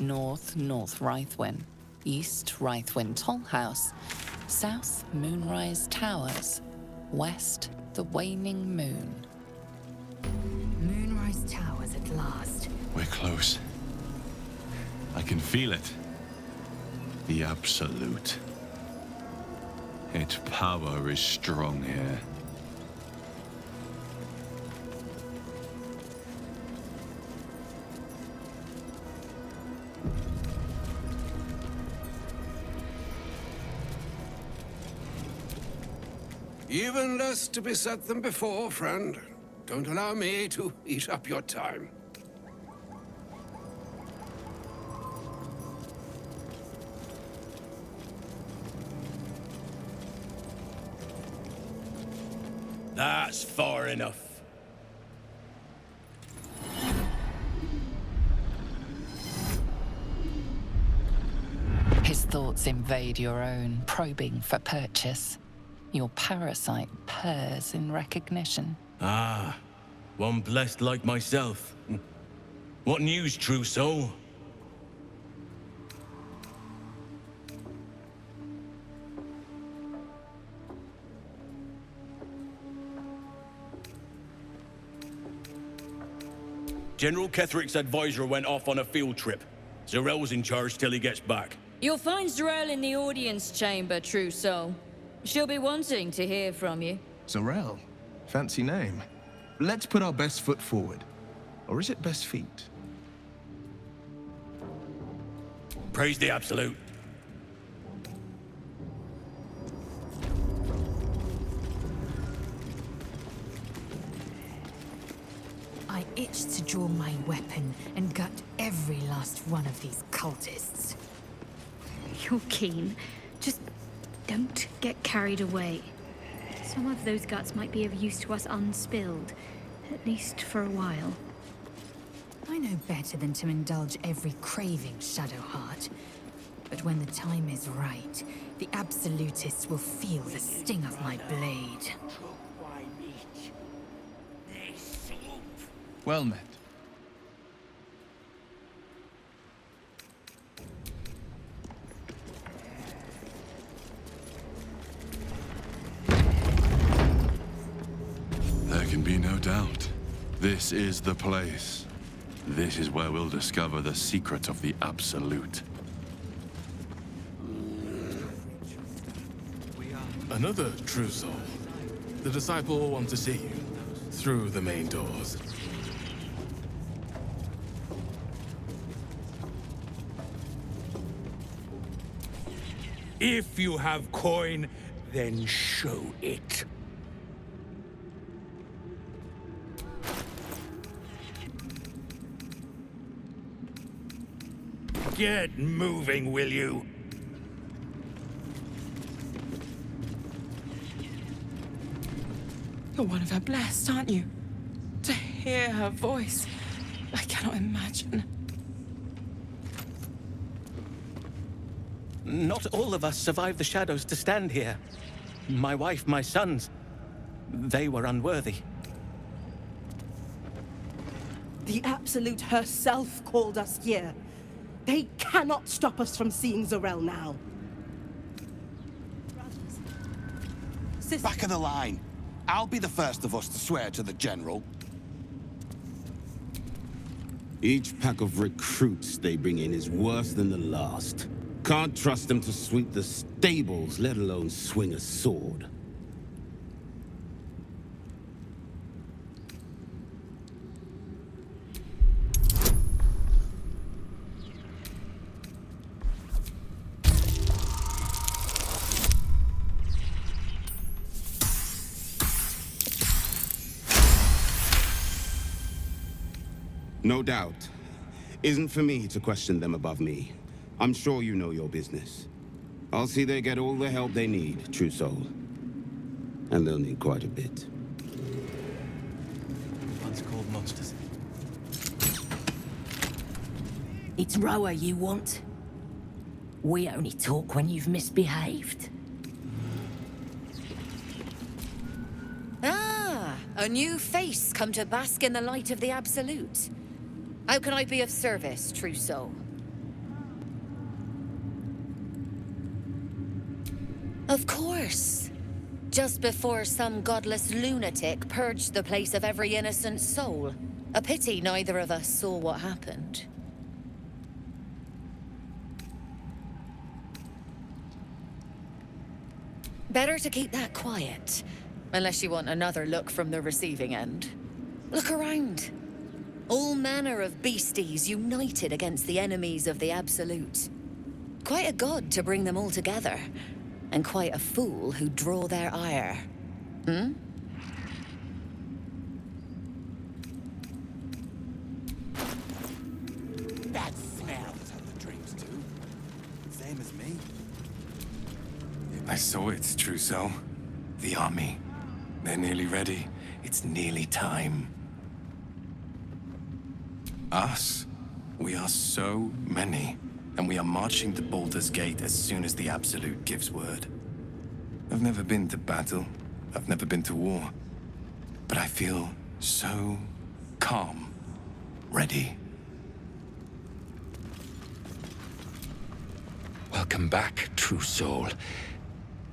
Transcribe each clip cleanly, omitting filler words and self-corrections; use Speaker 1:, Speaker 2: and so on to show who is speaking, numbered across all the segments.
Speaker 1: North Rythwin, East Rythwin Tollhouse, South Moonrise Towers, West the Waning Moon.
Speaker 2: Moonrise Towers at last.
Speaker 3: We're close. I can feel it. The Absolute. Its power is strong here.
Speaker 4: Even less to beset them before, friend. Don't allow me to eat up your time.
Speaker 5: That's far enough.
Speaker 1: His thoughts invade your own, probing for purchase. Your parasite purrs in recognition.
Speaker 5: Ah, one blessed like myself. What news, true soul? General Ketherick's advisor went off on a field trip. Zarel's in charge till he gets back.
Speaker 6: You'll find Zarel in the audience chamber, true soul. She'll be wanting to hear from you.
Speaker 7: Zarel? Fancy name. Let's put our best foot forward. Or is it best feet?
Speaker 5: Praise the Absolute.
Speaker 2: I itch to draw my weapon and gut every last one of these cultists.
Speaker 8: You're keen. Just don't get carried away. Some of those guts might be of use to us unspilled, at least for a while.
Speaker 2: I know better than to indulge every craving, Shadowheart. But when the time is right, the Absolutists will feel the sting of my blade.
Speaker 7: Well met.
Speaker 3: There can be no doubt. This is the place. This is where we'll discover the secret of the Absolute.
Speaker 9: Another true soul. The disciple will want to see you through the main doors.
Speaker 5: If you have coin, then show it. Get moving, will you?
Speaker 10: You're one of her blessed, aren't you? To hear her voice, I cannot imagine.
Speaker 11: Not all of us survived the shadows to stand here. My wife, my sons, they were unworthy.
Speaker 12: The Absolute herself called us here. They cannot stop us from seeing Zarel now.
Speaker 13: Back of the line. I'll be the first of us to swear to the General.
Speaker 14: Each pack of recruits they bring in is worse than the last. Can't trust them to sweep the stables, let alone swing a sword. No doubt. Isn't for me to question them above me. I'm sure you know your business. I'll see they get all the help they need, true soul. And they'll need quite a bit.
Speaker 11: One's called monsters.
Speaker 15: It's Roa you want? We only talk when you've misbehaved.
Speaker 16: Ah, a new face come to bask in the light of the Absolute. How can I be of service, true soul? course. Just before some godless lunatic purged the place of every innocent soul. A pity neither of us saw what happened. Better to keep that quiet. Unless you want another look from the receiving end. Look around. All manner of beasties united against the enemies of the Absolute. Quite a god to bring them all together. And quite a fool who'd draw their ire. Hmm?
Speaker 13: That smells of the drinks too. Same as me.
Speaker 17: I saw it, Trousseau. The army. They're nearly ready. It's nearly time. Us? We are so many. And we are marching to Baldur's Gate as soon as the Absolute gives word. I've never been to battle. I've never been to war. But I feel so calm. Ready.
Speaker 18: Welcome back, true soul.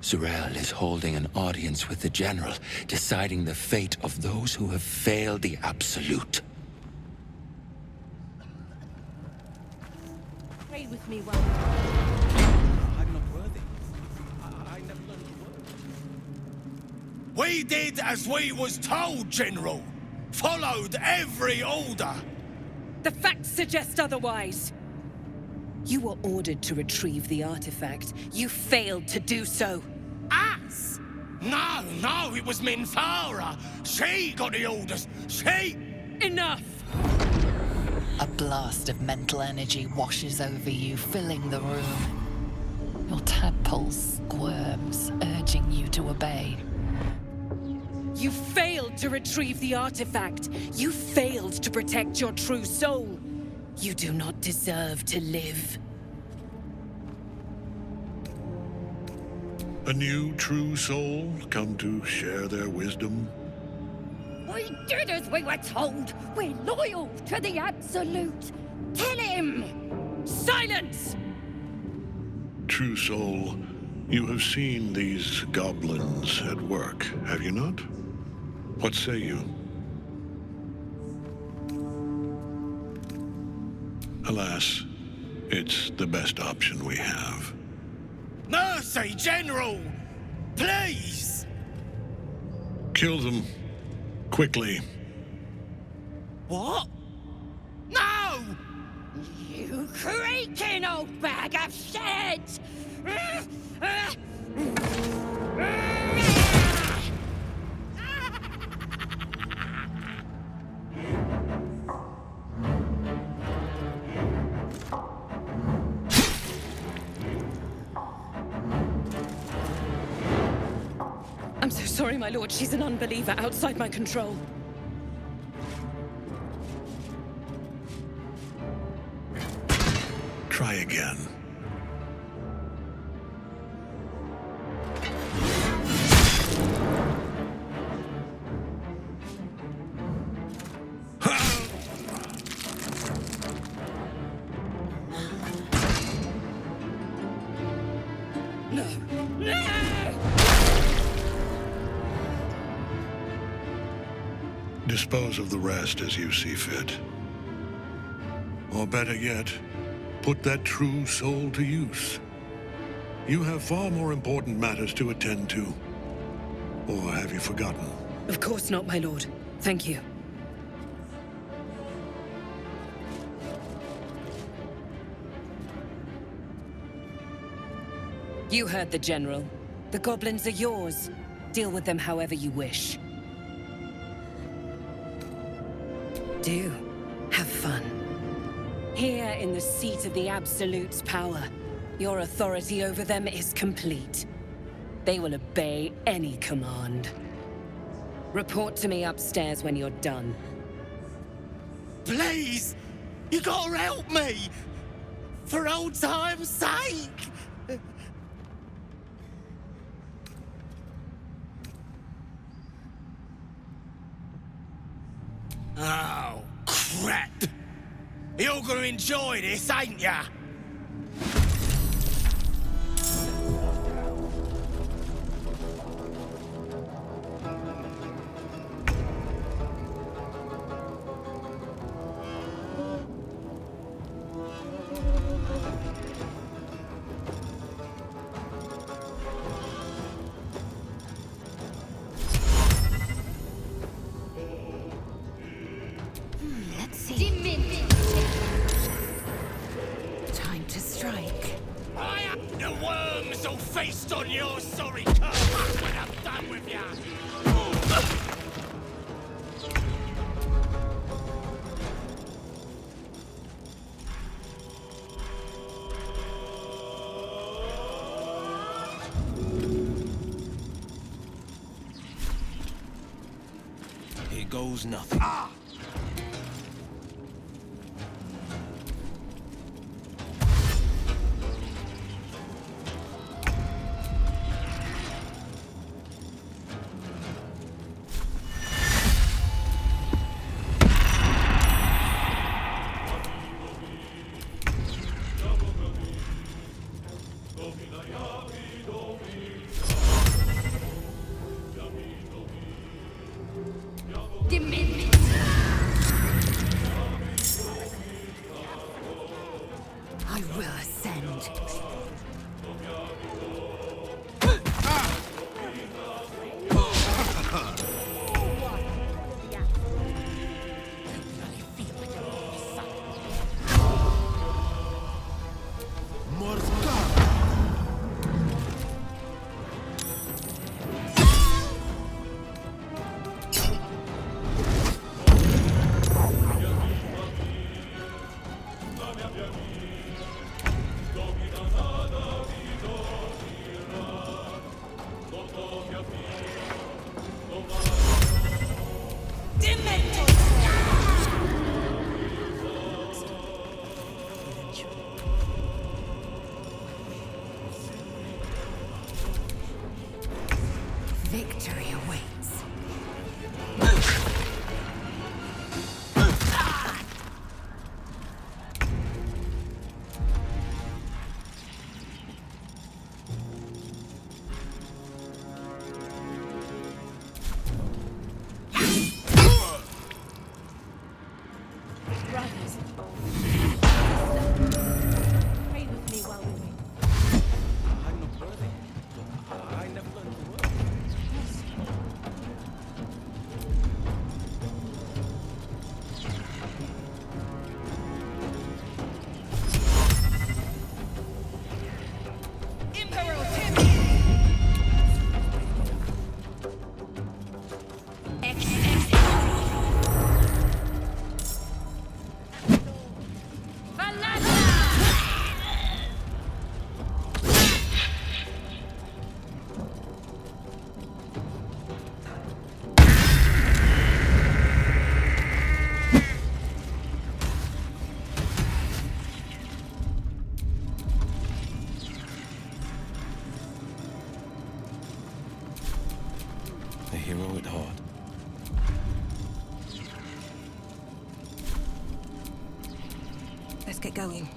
Speaker 18: Zurel is holding an audience with the General, deciding the fate of those who have failed the Absolute.
Speaker 12: Pray with me while...
Speaker 5: I'm not worthy. I never learned the word. We did as we was told, General. Followed every order.
Speaker 19: The facts suggest otherwise. You were ordered to retrieve the artifact. You failed to do so.
Speaker 5: Us? No, it was Minthara. She got the orders. She...
Speaker 19: Enough!
Speaker 1: A blast of mental energy washes over you, filling the room. Your tadpole squirms, urging you to obey.
Speaker 19: You failed to retrieve the artifact. You failed to protect your true soul. You do not deserve to live.
Speaker 20: A new true soul come to share their wisdom?
Speaker 21: We did as we were told. We're loyal to the Absolute. Kill him!
Speaker 19: Silence!
Speaker 20: True soul, you have seen these goblins at work, have you not? What say you? Alas, it's the best option we have.
Speaker 5: Mercy, General! Please!
Speaker 20: Kill them. Quickly.
Speaker 5: What? No!
Speaker 21: You creaking old bag of shit!
Speaker 19: I'm so sorry, my lord. She's an unbeliever outside my control.
Speaker 20: Try again. Dispose of the rest as you see fit. Or better yet, put that true soul to use. You have far more important matters to attend to. Or have you forgotten?
Speaker 19: Of course not, my lord. Thank you. You heard the General. The goblins are yours. Deal with them however you wish. Do. Have fun. Here in the seat of the Absolute's power, your authority over them is complete. They will obey any command. Report to me upstairs when you're done.
Speaker 5: Please! You gotta help me! For old time's sake! Oh, crap! You're gonna enjoy this, ain't ya? here goes nothing. Ah!
Speaker 2: I will ascend. Victory awaits.
Speaker 12: Brothers. Pray with me while we wait.
Speaker 11: I'm not worthy. I never learned the word.
Speaker 5: A hero at heart.
Speaker 12: Let's get going.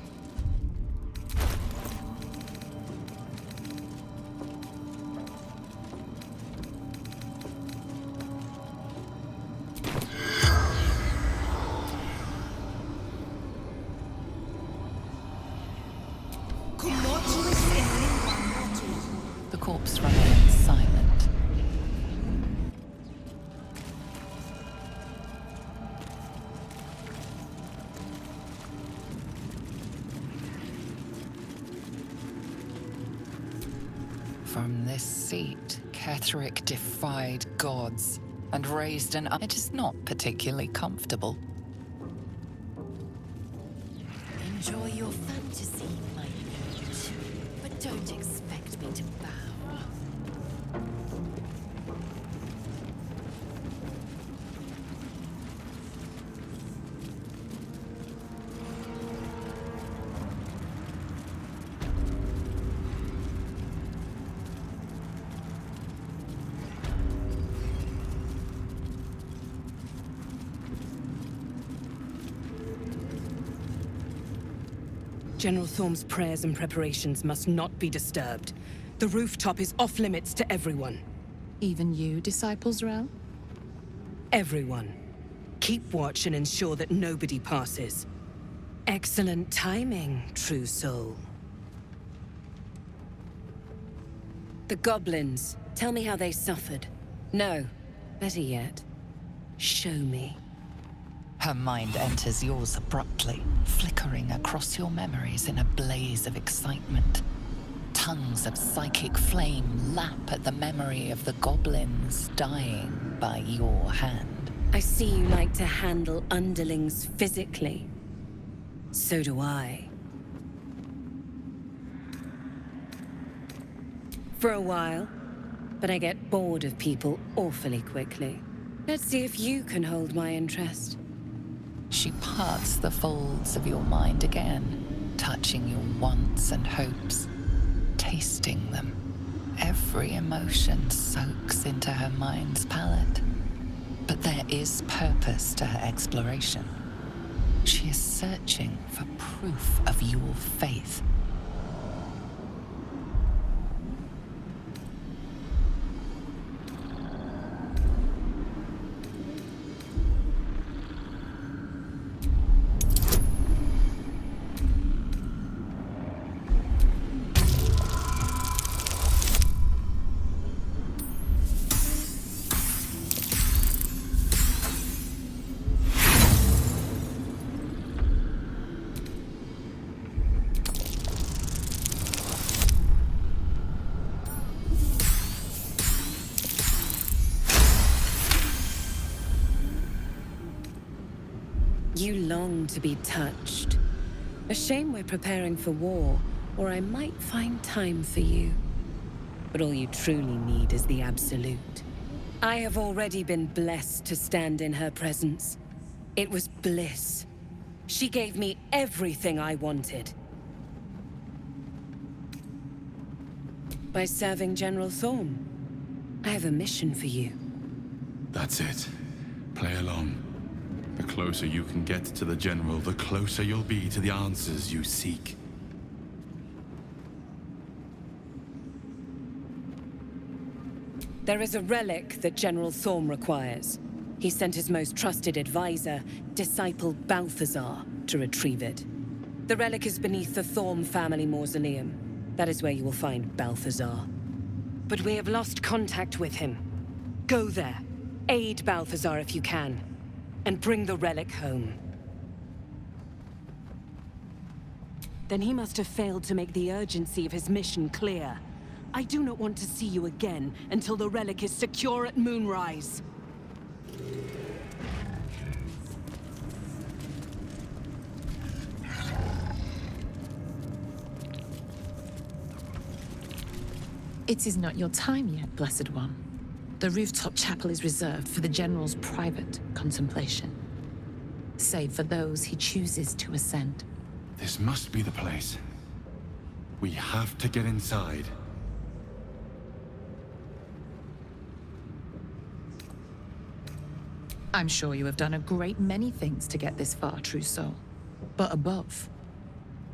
Speaker 1: The corpse remains silent. From this seat, Ketherick defied gods and raised an... It is not particularly comfortable.
Speaker 15: Enjoy your fantasy, my liege. But don't expect me to bow.
Speaker 19: General Thorm's prayers and preparations must not be disturbed. The rooftop is off limits to everyone.
Speaker 2: Even you, Disciple Zrel?
Speaker 19: Everyone. Keep watch and ensure that nobody passes. Excellent timing, true soul. The goblins. Tell me how they suffered. No, better yet, show me.
Speaker 1: Her mind enters yours abruptly, flickering across your memories in a blaze of excitement. Tongues of psychic flame lap at the memory of the goblins dying by your hand.
Speaker 19: I see you like to handle underlings physically. So do I. For a while, but I get bored of people awfully quickly. Let's see if you can hold my interest.
Speaker 1: She parts the folds of your mind again, touching your wants and hopes, tasting them. Every emotion soaks into her mind's palette. But there is purpose to her exploration. She is searching for proof of your faith.
Speaker 19: You long to be touched. A shame we're preparing for war, or I might find time for you. But all you truly need is the Absolute. I have already been blessed to stand in her presence. It was bliss. She gave me everything I wanted. By serving General Thorm, I have a mission for you.
Speaker 3: That's it. Play along. The closer you can get to the General, the closer you'll be to the answers you seek.
Speaker 19: There is a relic that General Thorm requires. He sent his most trusted advisor, disciple Balthazar, to retrieve it. The relic is beneath the Thorm family mausoleum. That is where you will find Balthazar. But we have lost contact with him. Go there. Aid Balthazar if you can. And bring the relic home. Then he must have failed to make the urgency of his mission clear. I do not want to see you again until the relic is secure at moonrise.
Speaker 2: It is not your time yet, Blessed One. The rooftop chapel is reserved for the General's private contemplation, save for those he chooses to ascend.
Speaker 3: This must be the place. We have to get inside.
Speaker 2: I'm sure you have done a great many things to get this far, true soul. But above,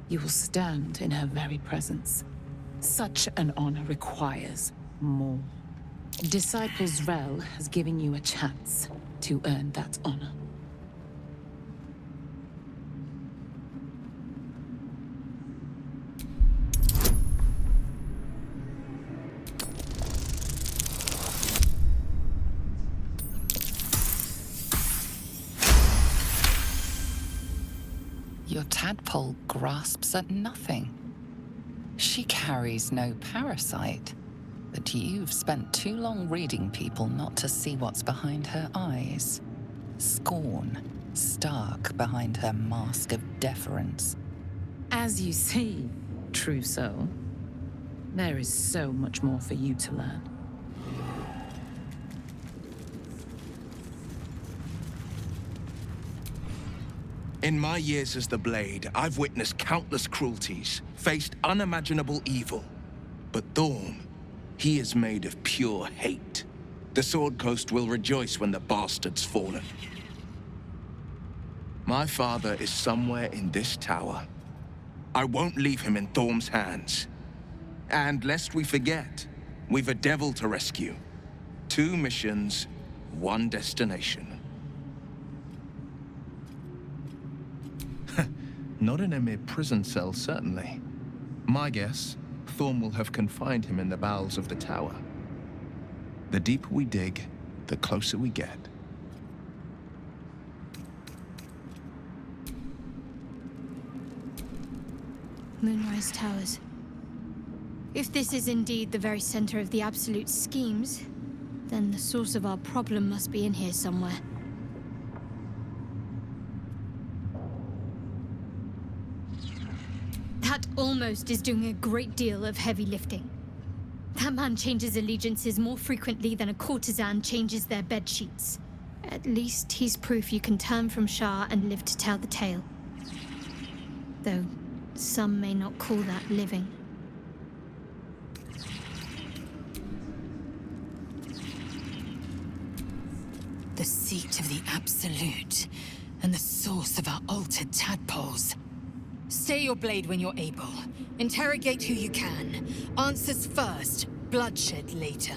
Speaker 2: you will stand in her very presence. Such an honor requires more. Disciples Rel has given you a chance to earn that honor.
Speaker 1: Your tadpole grasps at nothing. She carries no parasite, but you've spent too long reading people not to see what's behind her eyes. Scorn, stark behind her mask of deference.
Speaker 2: As you see, true soul, there is so much more for you to learn.
Speaker 7: In my years as the Blade, I've witnessed countless cruelties, faced unimaginable evil. But Thorm, he is made of pure hate. The Sword Coast will rejoice when the bastard's fallen. My father is somewhere in this tower. I won't leave him in Thorm's hands. And lest we forget, we've a devil to rescue. 2 missions, 1 destination. Not in a mere prison cell, certainly. My guess, Thorm will have confined him in the bowels of the tower. The deeper we dig, the closer we get.
Speaker 4: Moonrise Towers. If this is indeed the very center of the Absolute schemes, then the source of our problem must be in here somewhere. That almost is doing a great deal of heavy lifting. That man changes allegiances more frequently than a courtesan changes their bed sheets. At least he's proof you can turn from Shah and live to tell the tale. Though some may not call that living.
Speaker 2: The seat of the Absolute, and the source of our altered tadpoles. Stay your blade when you're able. Interrogate who you can. Answers first, bloodshed later.